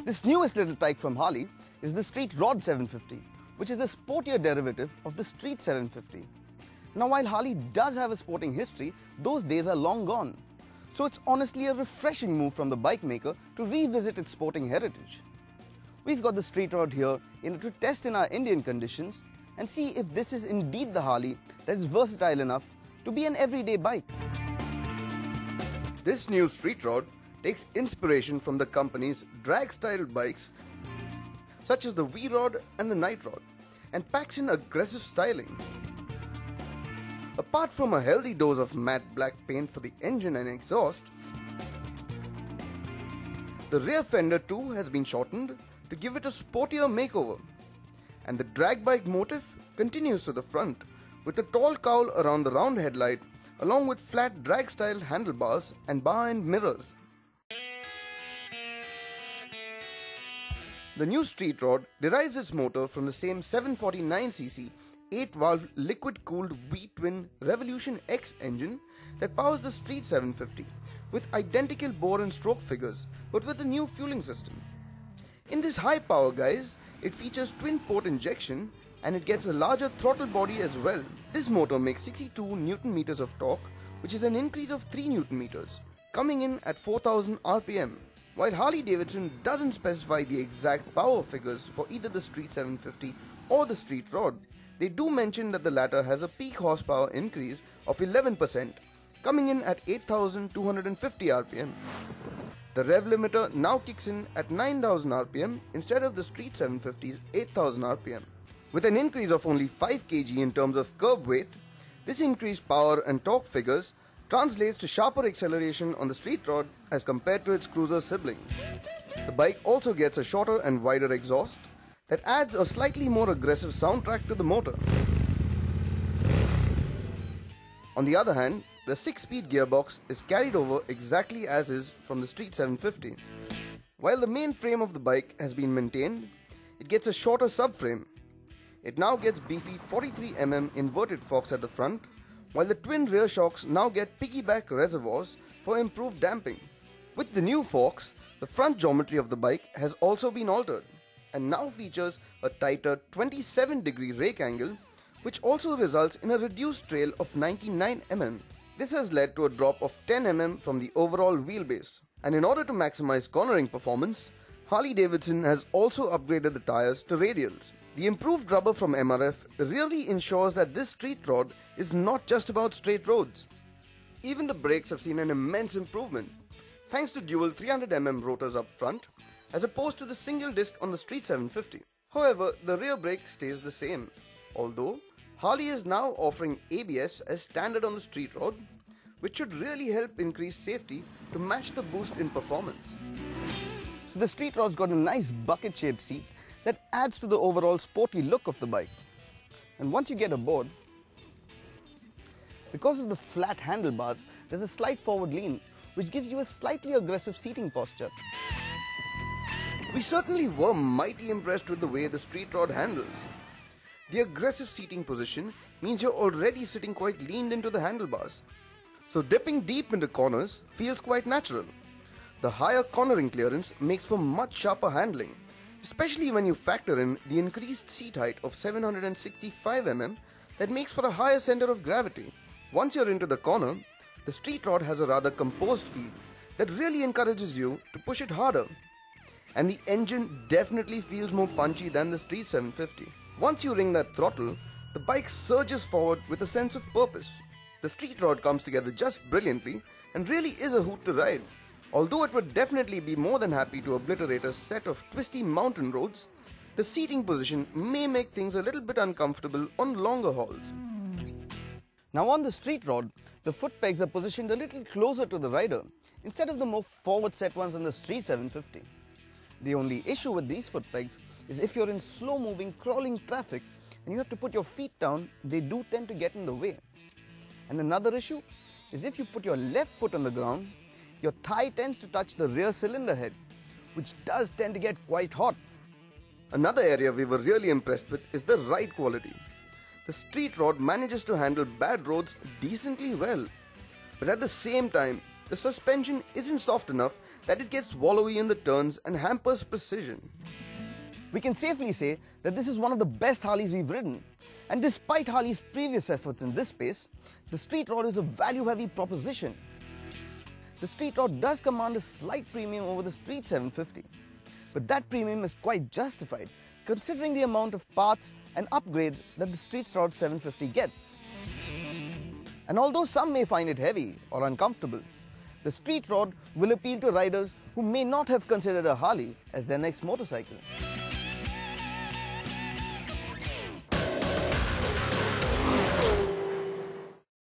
This newest little tyke from Harley is the Street Rod 750, which is the sportier derivative of the Street 750. Now, while Harley does have a sporting history, those days are long gone. So it's honestly a refreshing move from the bike maker to revisit its sporting heritage. We've got the Street Rod here in order to test in our Indian conditions and see if this is indeed the Harley that is versatile enough to be an everyday bike. This new Street Rod takes inspiration from the company's drag-styled bikes such as the V-Rod and the Night Rod and packs in aggressive styling. Apart from a healthy dose of matte black paint for the engine and exhaust, the rear fender too has been shortened to give it a sportier makeover, and the drag bike motif continues to the front with a tall cowl around the round headlight along with flat drag style handlebars and bar end mirrors. The new Street Rod derives its motor from the same 749cc 8-valve liquid-cooled V-twin Revolution X engine that powers the Street 750 with identical bore and stroke figures but with a new fueling system. In this high power, guys, it features twin-port injection and it gets a larger throttle body as well. This motor makes 62 Nm of torque, which is an increase of 3 Nm, coming in at 4000 RPM. While Harley Davidson doesn't specify the exact power figures for either the Street 750 or the Street Rod, they do mention that the latter has a peak horsepower increase of 11%, coming in at 8250 RPM. The rev limiter now kicks in at 9000 RPM instead of the Street 750's 8000 RPM. With an increase of only 5 kg in terms of curb weight, this increased power and torque figures translates to sharper acceleration on the Street Rod as compared to its cruiser sibling. The bike also gets a shorter and wider exhaust that adds a slightly more aggressive soundtrack to the motor. On the other hand, the 6-speed gearbox is carried over exactly as is from the Street 750. While the main frame of the bike has been maintained, it gets a shorter subframe. It now gets beefy 43mm inverted forks at the front, while the twin rear shocks now get piggyback reservoirs for improved damping. With the new forks, the front geometry of the bike has also been altered and now features a tighter 27-degree rake angle, which also results in a reduced trail of 99 mm. This has led to a drop of 10 mm from the overall wheelbase. And in order to maximize cornering performance, Harley Davidson has also upgraded the tires to radials. The improved rubber from MRF really ensures that this Street Rod is not just about straight roads. Even the brakes have seen an immense improvement, thanks to dual 300mm rotors up front, as opposed to the single disc on the Street 750. However, the rear brake stays the same, although Harley is now offering ABS as standard on the Street Rod, which should really help increase safety to match the boost in performance. So the Street Rod's got a nice bucket-shaped seat that adds to the overall sporty look of the bike. And once you get aboard, because of the flat handlebars, there's a slight forward lean, which gives you a slightly aggressive seating posture. We certainly were mighty impressed with the way the Street Rod handles. The aggressive seating position means you're already sitting quite leaned into the handlebars, so dipping deep into corners feels quite natural. The higher cornering clearance makes for much sharper handling, especially when you factor in the increased seat height of 765 mm that makes for a higher center of gravity. Once you're into the corner, the Street Rod has a rather composed feel that really encourages you to push it harder. And the engine definitely feels more punchy than the Street 750. Once you ring that throttle, the bike surges forward with a sense of purpose. The Street Rod comes together just brilliantly and really is a hoot to ride. Although it would definitely be more than happy to obliterate a set of twisty mountain roads, the seating position may make things a little bit uncomfortable on longer hauls. Now on the Street Rod, the foot pegs are positioned a little closer to the rider instead of the more forward set ones on the Street 750. The only issue with these foot pegs is if you're in slow-moving, crawling traffic and you have to put your feet down, they do tend to get in the way. And another issue is if you put your left foot on the ground, your thigh tends to touch the rear cylinder head, which does tend to get quite hot. Another area we were really impressed with is the ride quality. The Street Rod manages to handle bad roads decently well, but at the same time, The suspension isn't soft enough that it gets wallowy in the turns and hampers precision. We can safely say that this is one of the best Harleys we've ridden. And despite Harley's previous efforts in this space, the street rod is a value-heavy proposition. The street rod does command a slight premium over the street 750, but that premium is quite justified considering the amount of parts and upgrades that the street rod 750 gets. And although some may find it heavy or uncomfortable, the street rod will appeal to riders who may not have considered a Harley as their next motorcycle.